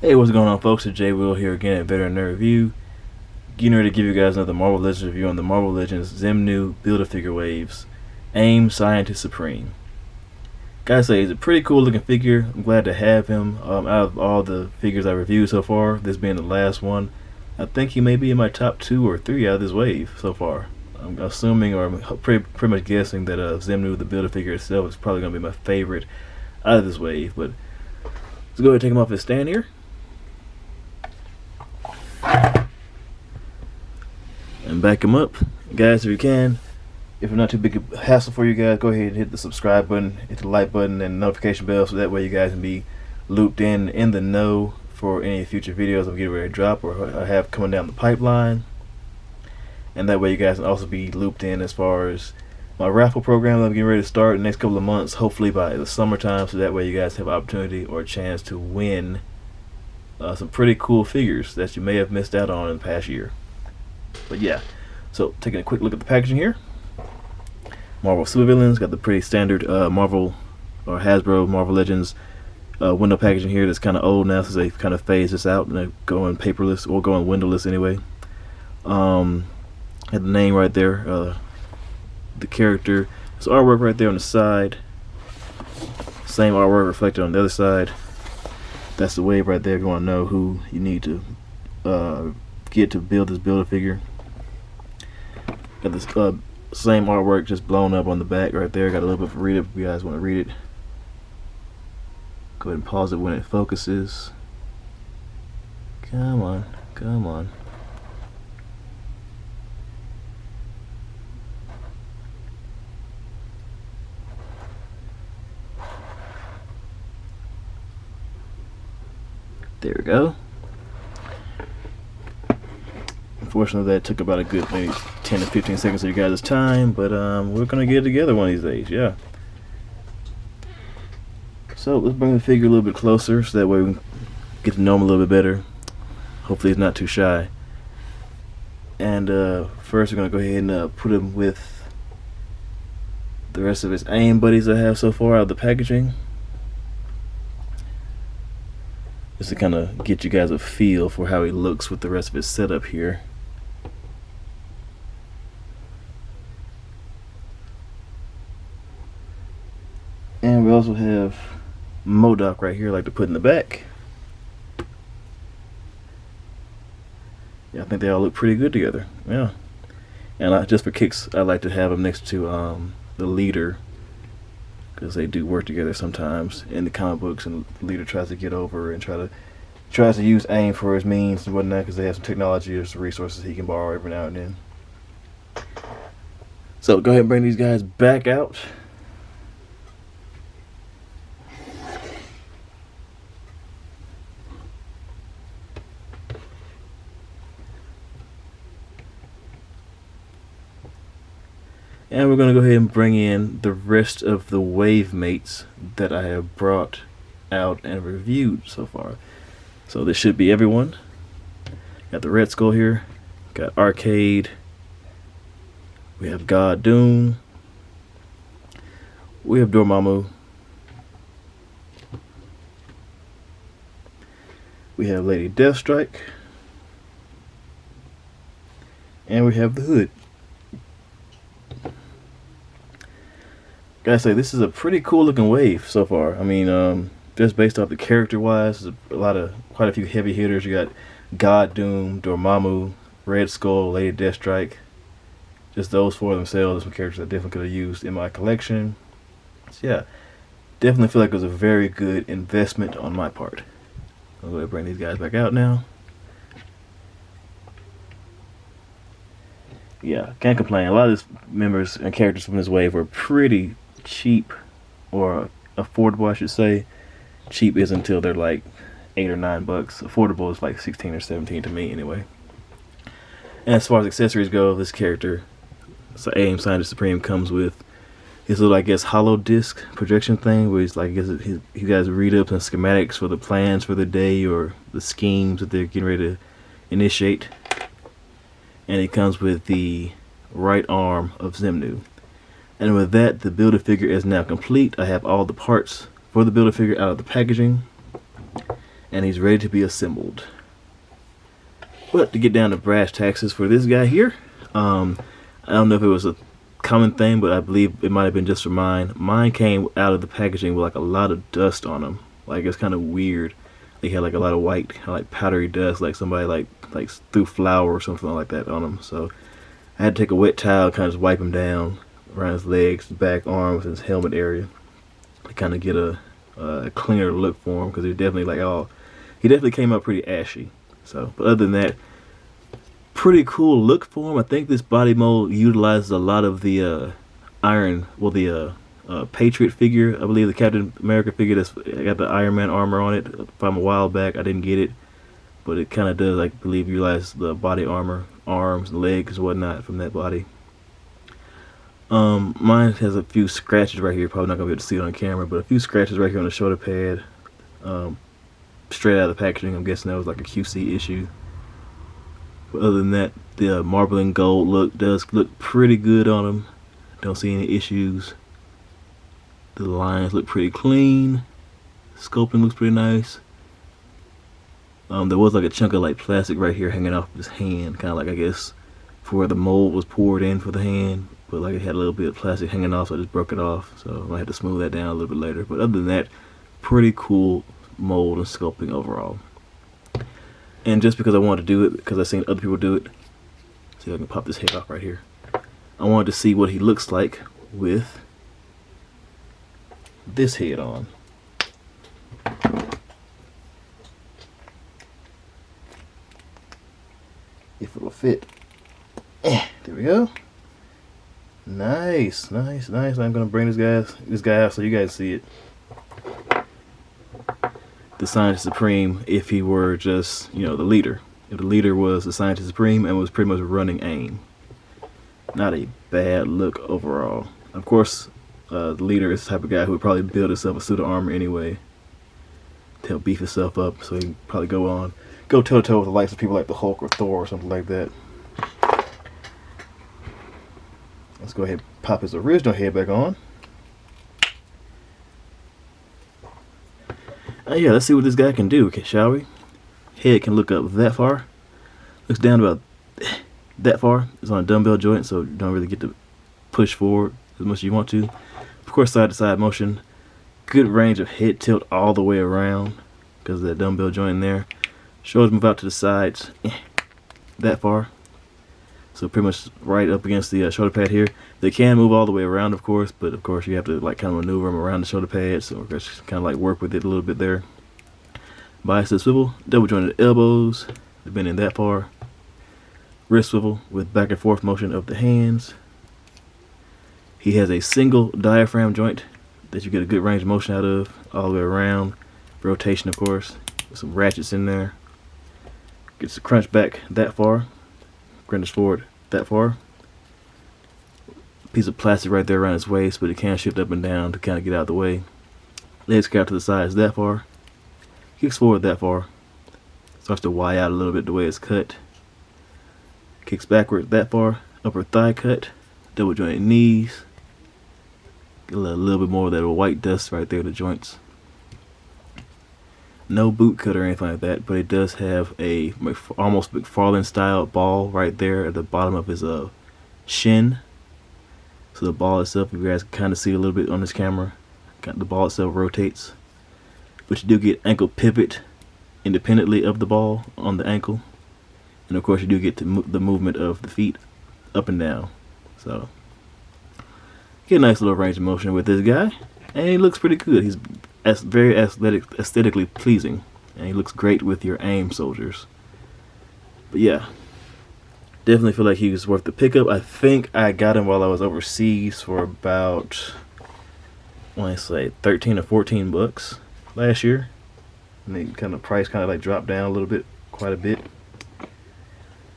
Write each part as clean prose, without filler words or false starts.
Hey, what's going on, folks? It's Jay Will here again at Veteran Nerd Review. Getting ready to give you guys another Marvel Legends review on the Marvel Legends Zemnu Build-A-Figure Waves. A.I.M Scientist Supreme. Gotta say, he's a pretty cool looking figure. I'm glad to have him. Out of all the figures I reviewed so far, this being the last one, I think he may be in my top 2 or 3 out of this wave so far. I'm assuming, or I'm pretty much guessing, that Zemnu, the Build-A-Figure itself, is probably going to be my favorite out of this wave. But let's go ahead and take him off his stand here. And back him up, guys, if you can. If it's not too big a hassle for you guys, go ahead and hit the subscribe button, hit the like button, and notification bell, so that way you guys can be looped in the know for any future videos I'm getting ready to drop or I have coming down the pipeline. And that way you guys can also be looped in as far as my raffle program that I'm getting ready to start in the next couple of months, hopefully by the summertime, so that way you guys have an opportunity or a chance to win some pretty cool figures that you may have missed out on in the past year. But yeah, so taking a quick look at the packaging here. Marvel Supervillains, got the pretty standard Marvel or Hasbro Marvel Legends window packaging here that's kind of old now, since they kind of phased this out and they're going paperless, or going windowless anyway. Had the name right there, the character. There's artwork right there on the side. Same artwork reflected on the other side. That's the wave right there if you want to know who you need to get to build this Build-A-Figure. Got this same artwork just blown up on the back right there. Got a little bit of read up if you guys want to read it. Go ahead and pause it when it focuses. Come on, come on. There we go. Unfortunately, that took about a good maybe 10 to 15 seconds of you guys' time, but we're gonna get it together one of these days, yeah. So let's bring the figure a little bit closer, so that way we can get to know him a little bit better. Hopefully he's not too shy. And first we're gonna go ahead and put him with the rest of his A.I.M buddies I have so far out of the packaging, just to kind of get you guys a feel for how he looks with the rest of his setup here. And we also have MODOK right here, I like to put in the back. Yeah, I think they all look pretty good together. Yeah. And just for kicks, I like to have them next to the leader, because they do work together sometimes in the comic books, and the leader tries to get over and tries to use A.I.M for his means and whatnot, because they have some technology or some resources he can borrow every now and then. So go ahead and bring these guys back out. And we're going to go ahead and bring in the rest of the wave mates that I have brought out and reviewed so far. So this should be everyone. Got the Red Skull here. Got Arcade. We have God Doom. We have Dormammu. We have Lady Deathstrike. And we have the Hood. Gotta say, this is a pretty cool looking wave so far. I mean, just based off the character wise, there's quite a few heavy hitters. You got God Doom, Dormammu, Red Skull, Lady Deathstrike. Just those four themselves are some characters I definitely could have used in my collection. So yeah, definitely feel like it was a very good investment on my part. I'll go ahead and bring these guys back out now. Yeah, can't complain. A lot of these members and characters from this wave were pretty cheap, or affordable I should say. Cheap is until they're like $8 or $9. Affordable is like 16 or 17 to me anyway. And as far as accessories go, this character, so A.I.M Scientist Supreme, comes with his little, I guess, hollow disc projection thing, where he's like, I guess he guys read up some schematics for the plans for the day or the schemes that they're getting ready to initiate. And it comes with the right arm of Zemnu. And with that, the Build-A-Figure is now complete. I have all the parts for the Build-A-Figure out of the packaging. and he's ready to be assembled. But to get down to brass taxes for this guy here, I don't know if it was a common thing, but I believe it might have been just for mine. Mine came out of the packaging with like a lot of dust on them. Like, it's kind of weird. They had like a lot of white, kind of like powdery dust, like somebody like threw flour or something like that on them. So I had to take a wet towel, kind of just wipe him down around his legs, back, arms, and his helmet area to kind of get a cleaner look for him, because he definitely came out pretty ashy. So, but other than that, pretty cool look for him. I think this body mold utilizes a lot of the Patriot figure. I believe the Captain America figure that's got the Iron Man armor on it from a while back. I didn't get it, but it kind of does, I believe, utilize the body armor, arms, legs, and whatnot from that body. Mine has a few scratches right here. Probably not gonna be able to see it on camera, but a few scratches right here on the shoulder pad. Straight out of the packaging. I'm guessing that was like a QC issue. But other than that, the marbling gold look does look pretty good on him. Don't see any issues. The lines look pretty clean. Sculpting looks pretty nice. There was like a chunk of like plastic right here hanging off his hand, kind of like, I guess, for where the mold was poured in for the hand. But like, it had a little bit of plastic hanging off, so I just broke it off. So I might have to smooth that down a little bit later. But other than that, pretty cool mold and sculpting overall. And just because I wanted to do it, because I've seen other people do it, see if I can pop this head off right here. I wanted to see what he looks like with this head on. If it'll fit. There we go. Nice. I'm gonna bring this guy out so you guys see it. The Scientist Supreme, if he were just, the leader. If the leader was the Scientist Supreme and was pretty much running AIM. Not a bad look overall. Of course, the leader is the type of guy who would probably build himself a suit of armor anyway to help beef himself up, so he can probably go toe to toe with the likes of people like the Hulk or Thor or something like that. Let's go ahead and pop his original head back on. Yeah, let's see what this guy can do, shall we? Head can look up that far. Looks down about that far. It's on a dumbbell joint, so you don't really get to push forward as much as you want to. Of course, side to side motion. Good range of head tilt all the way around because of that dumbbell joint in there. Shoulders move out to the sides that far. So pretty much right up against the shoulder pad here. They can move all the way around, of course, but of course you have to kind of maneuver them around the shoulder pad, so just kind of work with it a little bit there. Bicep swivel, double jointed elbows, bending that far. Wrist swivel with back and forth motion of the hands. He has a single diaphragm joint that you get a good range of motion out of, all the way around. Rotation, of course, with some ratchets in there. Gets the crunch back that far. Crunch forward that far. Piece of plastic right there around his waist, but it can shift up and down to kind of get out of the way. Legs kick out to the sides that far. Kicks forward that far. Starts to Y out a little bit the way it's cut. Kicks backward that far. Upper thigh cut. Double jointed knees. Get a little bit more of that white dust right there in the joints. No boot cut or anything like that, but it does have a almost McFarlane style ball right there at the bottom of his shin. So the ball itself, you guys can kind of see a little bit on this camera. The ball itself rotates, but you do get ankle pivot independently of the ball on the ankle, and of course you do get to the movement of the feet up and down. So get a nice little range of motion with this guy, and he looks pretty good. He's very aesthetically pleasing, and he looks great with your AIM soldiers. But yeah, definitely feel like he was worth the pickup. I think I got him while I was overseas for about, I want to say 13 or 14 bucks last year, and the price dropped down a little bit, quite a bit.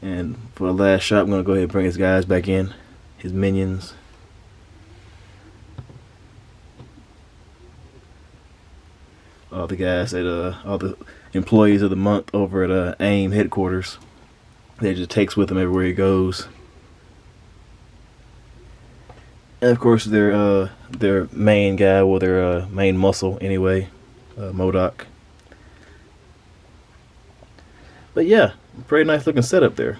And for the last shot, I'm gonna go ahead and bring his guys back in, his minions. All the guys at all the employees of the month over at AIM headquarters. They just takes with him everywhere he goes. And of course their main guy, or their main muscle anyway, MODOK. But yeah, pretty nice looking setup there.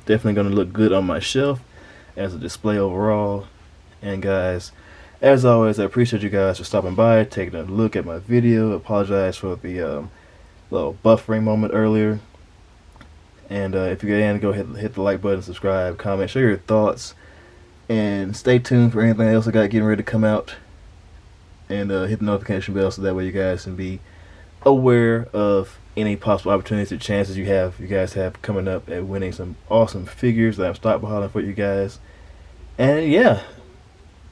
Definitely going to look good on my shelf as a display overall. And guys, as always, I appreciate you guys for stopping by, taking a look at my video. Apologize for the little buffering moment earlier. And if you can, go ahead and hit the like button, subscribe, comment, share your thoughts, and stay tuned for anything else I got getting ready to come out. And hit the notification bell so that way you guys can be aware of any possible opportunities or chances you guys have coming up at winning some awesome figures that I'm stockpiling for you guys. And yeah,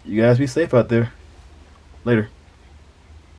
you guys be safe out there. Later.